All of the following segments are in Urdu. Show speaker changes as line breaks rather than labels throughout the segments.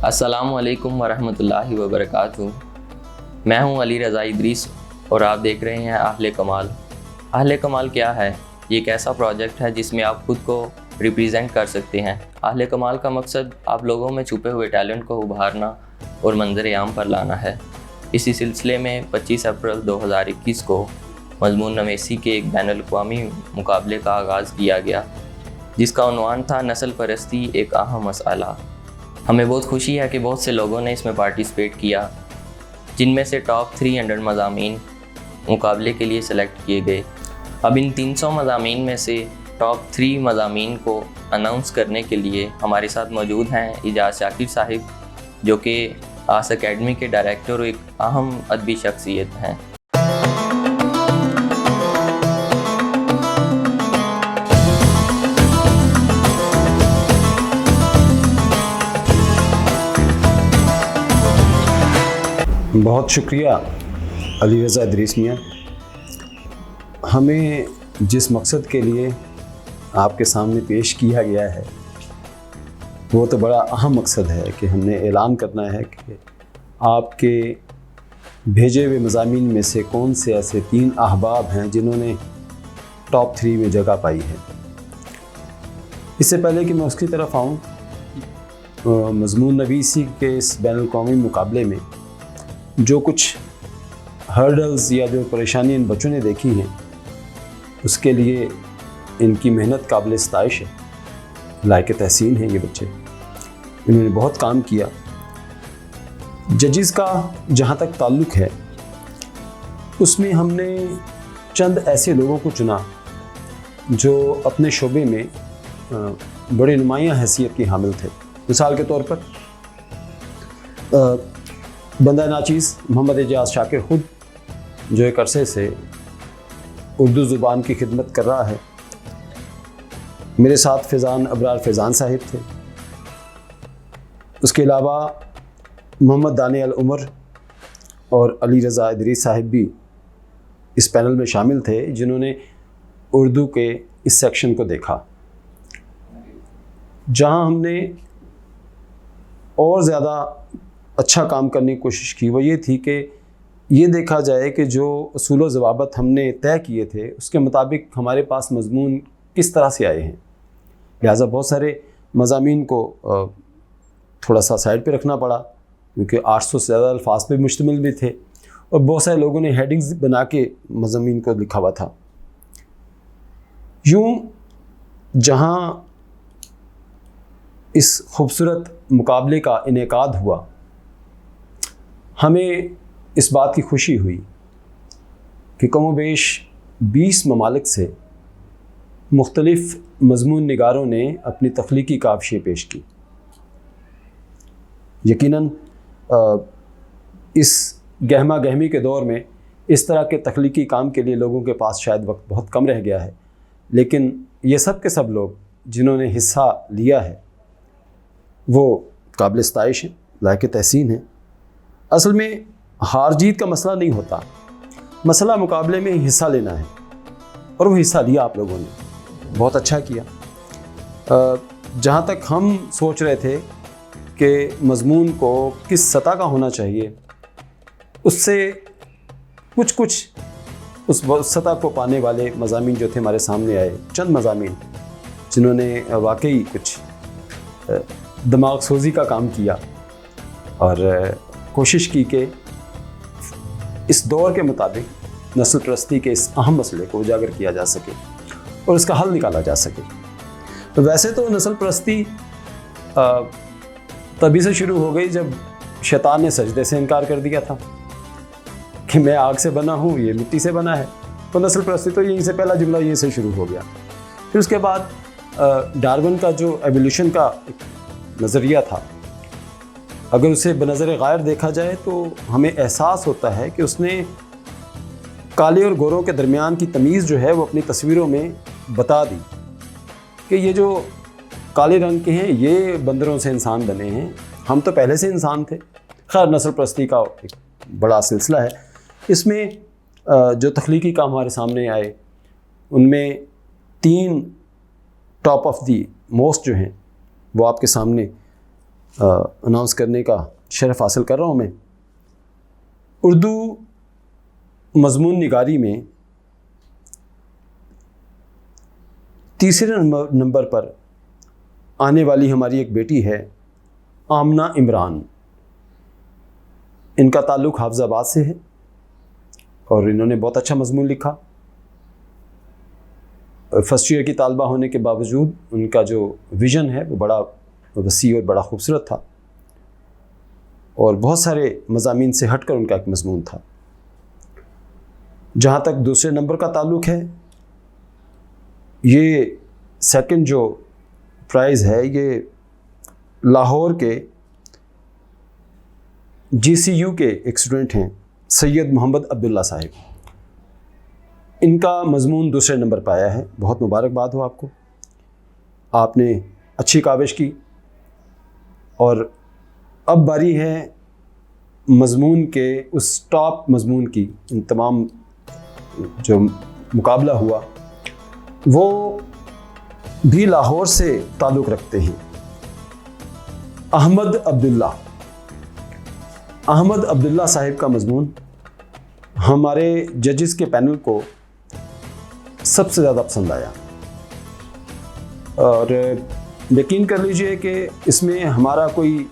السلام علیکم ورحمۃ اللہ وبرکاتہ۔ میں ہوں علی رضا ادریس اور آپ دیکھ رہے ہیں اہل کمال۔ اہل کمال کیا ہے؟ یہ ایک ایسا پروجیکٹ ہے جس میں آپ خود کو ریپریزنٹ کر سکتے ہیں۔ اہل کمال کا مقصد آپ لوگوں میں چھپے ہوئے ٹیلنٹ کو ابھارنا اور منظر عام پر لانا ہے۔ اسی سلسلے میں 25 اپریل 2021 کو مضمون نویسی کے ایک بین الاقوامی مقابلے کا آغاز کیا گیا، جس کا عنوان تھا نسل پرستی ایک اہم مسئلہ۔ ہمیں بہت خوشی ہے کہ بہت سے لوگوں نے اس میں پارٹیسپیٹ کیا، جن میں سے ٹاپ 300 مضامین مقابلے کے لیے سلیکٹ کیے گئے۔ اب ان 300 مضامین میں سے ٹاپ 3 مضامین کو اناؤنس کرنے کے لیے ہمارے ساتھ موجود ہیں اعجاز شاکر صاحب، جو کہ آس اکیڈمی کے ڈائریکٹر اور ایک اہم ادبی شخصیت ہیں۔
بہت شکریہ علی رضا ادریس میاں۔ ہمیں جس مقصد کے لیے آپ کے سامنے پیش کیا گیا ہے وہ تو بڑا اہم مقصد ہے کہ ہم نے اعلان کرنا ہے کہ آپ کے بھیجے ہوئے مضامین میں سے کون سے ایسے 3 احباب ہیں جنہوں نے ٹاپ 3 میں جگہ پائی ہے۔ اس سے پہلے کہ میں اس کی طرف آؤں، مضمون نویسی کے اس بین الاقوامی مقابلے میں جو کچھ ہرڈلز یا جو پریشانیاں ان بچوں نے دیکھی ہیں، اس کے لیے ان کی محنت قابل ستائش ہے، لائق تحسین ہیں یہ بچے۔ انہوں نے بہت کام کیا۔ ججز کا جہاں تک تعلق ہے، اس میں ہم نے چند ایسے لوگوں کو چنا جو اپنے شعبے میں بڑے نمایاں حیثیت کے حامل تھے۔ مثال کے طور پر بندہ ناچیز محمد اعجاز شاکر خود، جو ایک عرصے سے اردو زبان کی خدمت کر رہا ہے۔ میرے ساتھ فیضان ابرار فیضان صاحب تھے۔ اس کے علاوہ محمد دانیال عمر اور علی رضا ادریس صاحب بھی اس پینل میں شامل تھے، جنہوں نے اردو کے اس سیکشن کو دیکھا۔ جہاں ہم نے اور زیادہ اچھا کام کرنے کی کوشش کی وہ یہ تھی کہ یہ دیکھا جائے کہ جو اصول و ضوابط ہم نے طے کیے تھے اس کے مطابق ہمارے پاس مضمون کس طرح سے آئے ہیں۔ لہٰذا بہت سارے مضامین کو تھوڑا سا سائڈ پہ رکھنا پڑا، کیونکہ 800 سے زیادہ الفاظ پہ مشتمل بھی تھے، اور بہت سارے لوگوں نے ہیڈنگز بنا کے مضامین کو لکھا ہوا تھا۔ یوں جہاں اس خوبصورت مقابلے کا انعقاد ہوا، ہمیں اس بات کی خوشی ہوئی کہ کم و بیش 20 ممالک سے مختلف مضمون نگاروں نے اپنی تخلیقی کاوشیں پیش کی۔ یقیناً اس گہما گہمی کے دور میں اس طرح کے تخلیقی کام کے لیے لوگوں کے پاس شاید وقت بہت کم رہ گیا ہے، لیکن یہ سب کے سب لوگ جنہوں نے حصہ لیا ہے وہ قابل ستائش ہیں، لائق تحسین ہیں۔ اصل میں ہار جیت کا مسئلہ نہیں ہوتا، مسئلہ مقابلے میں حصہ لینا ہے، اور وہ حصہ لیا آپ لوگوں نے، بہت اچھا کیا۔ جہاں تک ہم سوچ رہے تھے کہ مضمون کو کس سطح کا ہونا چاہیے، اس سے کچھ اس سطح کو پانے والے مضامین جو تھے ہمارے سامنے آئے، چند مضامین جنہوں نے واقعی کچھ دماغ سوزی کا کام کیا اور کوشش کی کہ اس دور کے مطابق نسل پرستی کے اس اہم مسئلے کو اجاگر کیا جا سکے اور اس کا حل نکالا جا سکے۔ ویسے تو نسل پرستی تبھی سے شروع ہو گئی جب شیطان نے سجدے سے انکار کر دیا تھا کہ میں آگ سے بنا ہوں، یہ مٹی سے بنا ہے، تو نسل پرستی تو یہیں سے پہلا جملہ یہیں سے شروع ہو گیا۔ پھر اس کے بعد ڈارون کا جو ایولیوشن کا نظریہ تھا، اگر اسے بنظر غائر دیکھا جائے تو ہمیں احساس ہوتا ہے کہ اس نے کالے اور گوروں کے درمیان کی تمیز جو ہے وہ اپنی تصویروں میں بتا دی کہ یہ جو کالے رنگ کے ہیں یہ بندروں سے انسان بنے ہیں، ہم تو پہلے سے انسان تھے۔ خیر، نسل پرستی کا ایک بڑا سلسلہ ہے۔ اس میں جو تخلیقی کام ہمارے سامنے آئے ان میں 3 ٹاپ آف دی موسٹ جو ہیں وہ آپ کے سامنے اناؤنس کرنے کا شرف حاصل کر رہا ہوں میں۔ اردو مضمون نگاری میں تیسرے نمبر پر آنے والی ہماری ایک بیٹی ہے آمنہ عمران۔ ان کا تعلق حافظ آباد سے ہے اور انہوں نے بہت اچھا مضمون لکھا۔ فرسٹ ایئر کی طالبہ ہونے کے باوجود ان کا جو ویژن ہے وہ بڑا وسیع اور بڑا خوبصورت تھا، اور بہت سارے مضامین سے ہٹ کر ان کا ایک مضمون تھا۔ جہاں تک دوسرے نمبر کا تعلق ہے، یہ سیکنڈ جو پرائز ہے یہ لاہور کے GCU کے ایک اسٹوڈنٹ ہیں سید محمد عبداللہ صاحب۔ ان کا مضمون دوسرے نمبر پہ آیا ہے، بہت مبارکباد ہو آپ کو، آپ نے اچھی کاوش کی۔ اور اب باری ہے مضمون کے اس ٹاپ مضمون کی۔ ان تمام جو مقابلہ ہوا وہ بھی لاہور سے تعلق رکھتے ہیں۔ احمد عبداللہ صاحب کا مضمون ہمارے ججز کے پینل کو سب سے زیادہ پسند آیا، اور یقین کر لیجئے کہ اس میں ہمارا کوئی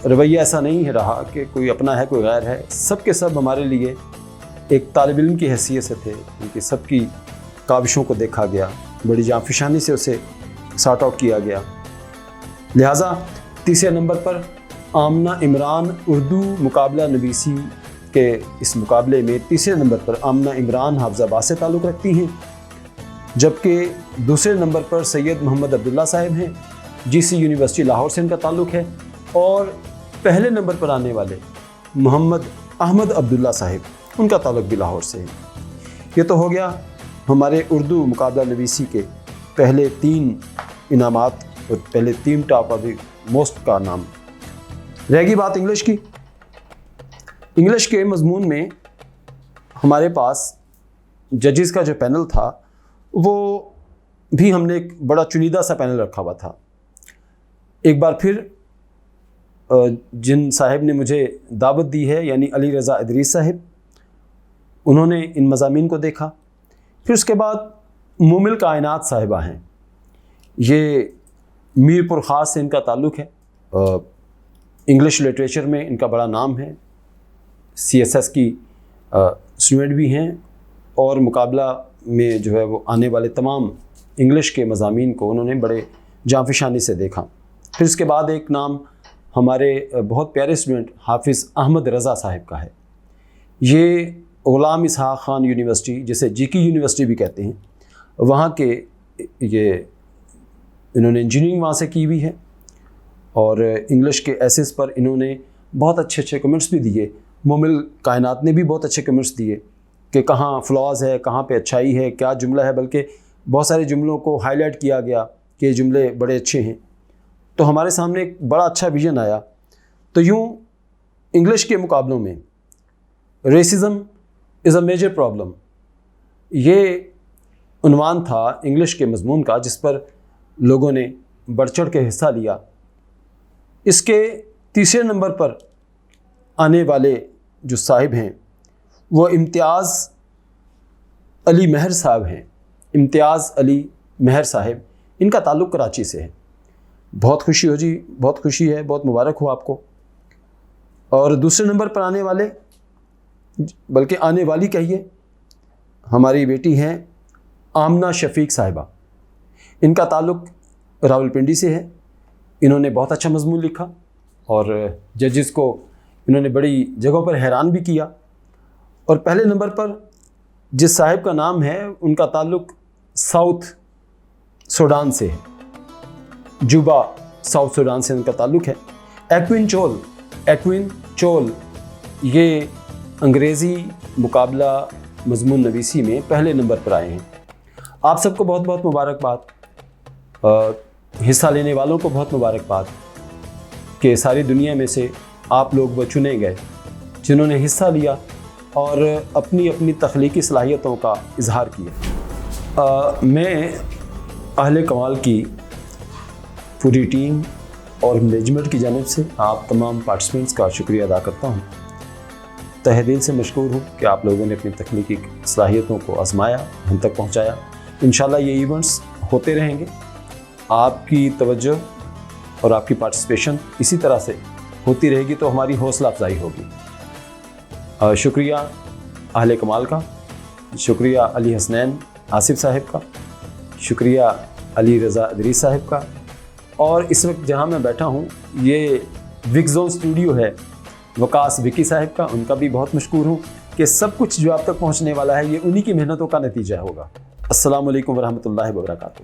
رویہ ایسا نہیں رہا کہ کوئی اپنا ہے کوئی غیر ہے۔ سب کے سب ہمارے لیے ایک طالب علم کی حیثیت سے تھے، ان کی سب کی کاوشوں کو دیکھا گیا، بڑی جانفشانی سے اسے سارٹ آؤٹ کیا گیا۔ لہٰذا تیسرے نمبر پر آمنہ عمران اردو مقابلہ نویسی کے اس مقابلے میں تیسرے نمبر پر آمنہ عمران حافظ آباد سے تعلق رکھتی ہیں، جبکہ دوسرے نمبر پر سید محمد عبداللہ صاحب ہیں، GC یونیورسٹی لاہور سے ان کا تعلق ہے، اور پہلے نمبر پر آنے والے محمد احمد عبداللہ صاحب، ان کا تعلق بھی لاہور سے ہے۔ یہ تو ہو گیا ہمارے اردو مقابلہ نویسی کے پہلے 3 انعامات اور پہلے 3 ٹاپ آف دی موسٹ کا نام۔ رہ گئی بات انگلش کی۔ انگلش کے مضمون میں ہمارے پاس ججز کا جو پینل تھا وہ بھی ہم نے ایک بڑا چنیدہ سا پینل رکھا ہوا تھا۔ ایک بار پھر جن صاحب نے مجھے دعوت دی ہے، یعنی علی رضا ادریس صاحب، انہوں نے ان مضامین کو دیکھا۔ پھر اس کے بعد مومل کائنات صاحبہ ہیں، یہ میر پور خاص سے ان کا تعلق ہے، انگلش لٹریچر میں ان کا بڑا نام ہے، CSS کی اسٹوڈنٹ بھی ہیں، اور مقابلہ میں جو ہے وہ آنے والے تمام انگلش کے مضامین کو انہوں نے بڑے جانفشانی سے دیکھا۔ پھر اس کے بعد ایک نام ہمارے بہت پیارے اسٹوڈنٹ حافظ احمد رضا صاحب کا ہے۔ یہ غلام اسحاق خان یونیورسٹی، جسے GK یونیورسٹی بھی کہتے ہیں، وہاں کے یہ انہوں نے انجینئرنگ وہاں سے کی ہوئی ہے، اور انگلش کے ایسز پر انہوں نے بہت اچھے کمنٹس بھی دیے۔ مومل کائنات نے بھی بہت اچھے کمنٹس دیے کہ کہاں فلاز ہے، کہاں پہ اچھائی ہے، کیا جملہ ہے، بلکہ بہت سارے جملوں کو ہائی لائٹ کیا گیا کہ یہ جملے بڑے اچھے ہیں۔ تو ہمارے سامنے ایک بڑا اچھا ویژن آیا۔ تو یوں انگلش کے مقابلوں میں ریسزم از اے میجر پرابلم، یہ عنوان تھا انگلش کے مضمون کا، جس پر لوگوں نے بڑھ چڑھ کے حصہ لیا۔ اس کے تیسرے نمبر پر آنے والے جو صاحب ہیں وہ امتیاز علی مہر صاحب ہیں۔ امتیاز علی مہر صاحب، ان کا تعلق کراچی سے ہے۔ بہت خوشی ہو جی، بہت خوشی ہے، بہت مبارک ہو آپ کو۔ اور دوسرے نمبر پر آنے والے، بلکہ آنے والی کہیے، ہماری بیٹی ہیں آمنہ شفیق صاحبہ۔ ان کا تعلق راولپنڈی سے ہے۔ انہوں نے بہت اچھا مضمون لکھا اور ججز کو انہوں نے بڑی جگہوں پر حیران بھی کیا۔ اور پہلے نمبر پر جس صاحب کا نام ہے، ان کا تعلق ساؤتھ سوڈان سے ہے، جوبا ساؤتھ سوڈان سے ان کا تعلق ہے۔ ایکوین چول یہ انگریزی مقابلہ مضمون نویسی میں پہلے نمبر پر آئے ہیں۔ آپ سب کو بہت بہت مبارکباد، حصہ لینے والوں کو بہت مبارکباد کہ ساری دنیا میں سے آپ لوگ وہ چنے گئے جنہوں نے حصہ لیا اور اپنی اپنی تخلیقی صلاحیتوں کا اظہار کیا۔ میں اہل کمال کی پوری ٹیم اور مینجمنٹ کی جانب سے آپ تمام پارٹیسپینٹس کا شکریہ ادا کرتا ہوں۔ تہہ دل سے مشکور ہوں کہ آپ لوگوں نے اپنی تخلیقی صلاحیتوں کو آزمایا، ہم تک پہنچایا۔ انشاءاللہ یہ ایونٹس ہوتے رہیں گے، آپ کی توجہ اور آپ کی پارٹیسپیشن اسی طرح سے ہوتی رہے گی تو ہماری حوصلہ افزائی ہوگی۔ شکریہ اہل کمال کا، شکریہ علی حسنین آصف صاحب کا، شکریہ علی رضا ادریس صاحب کا، اور اس وقت جہاں میں بیٹھا ہوں یہ وکزون اسٹوڈیو ہے، وکاس وکی صاحب کا، ان کا بھی بہت مشکور ہوں کہ سب کچھ جو آپ تک پہنچنے والا ہے یہ انہی کی محنتوں کا نتیجہ ہوگا۔ السلام علیکم ورحمۃ اللہ وبرکاتہ۔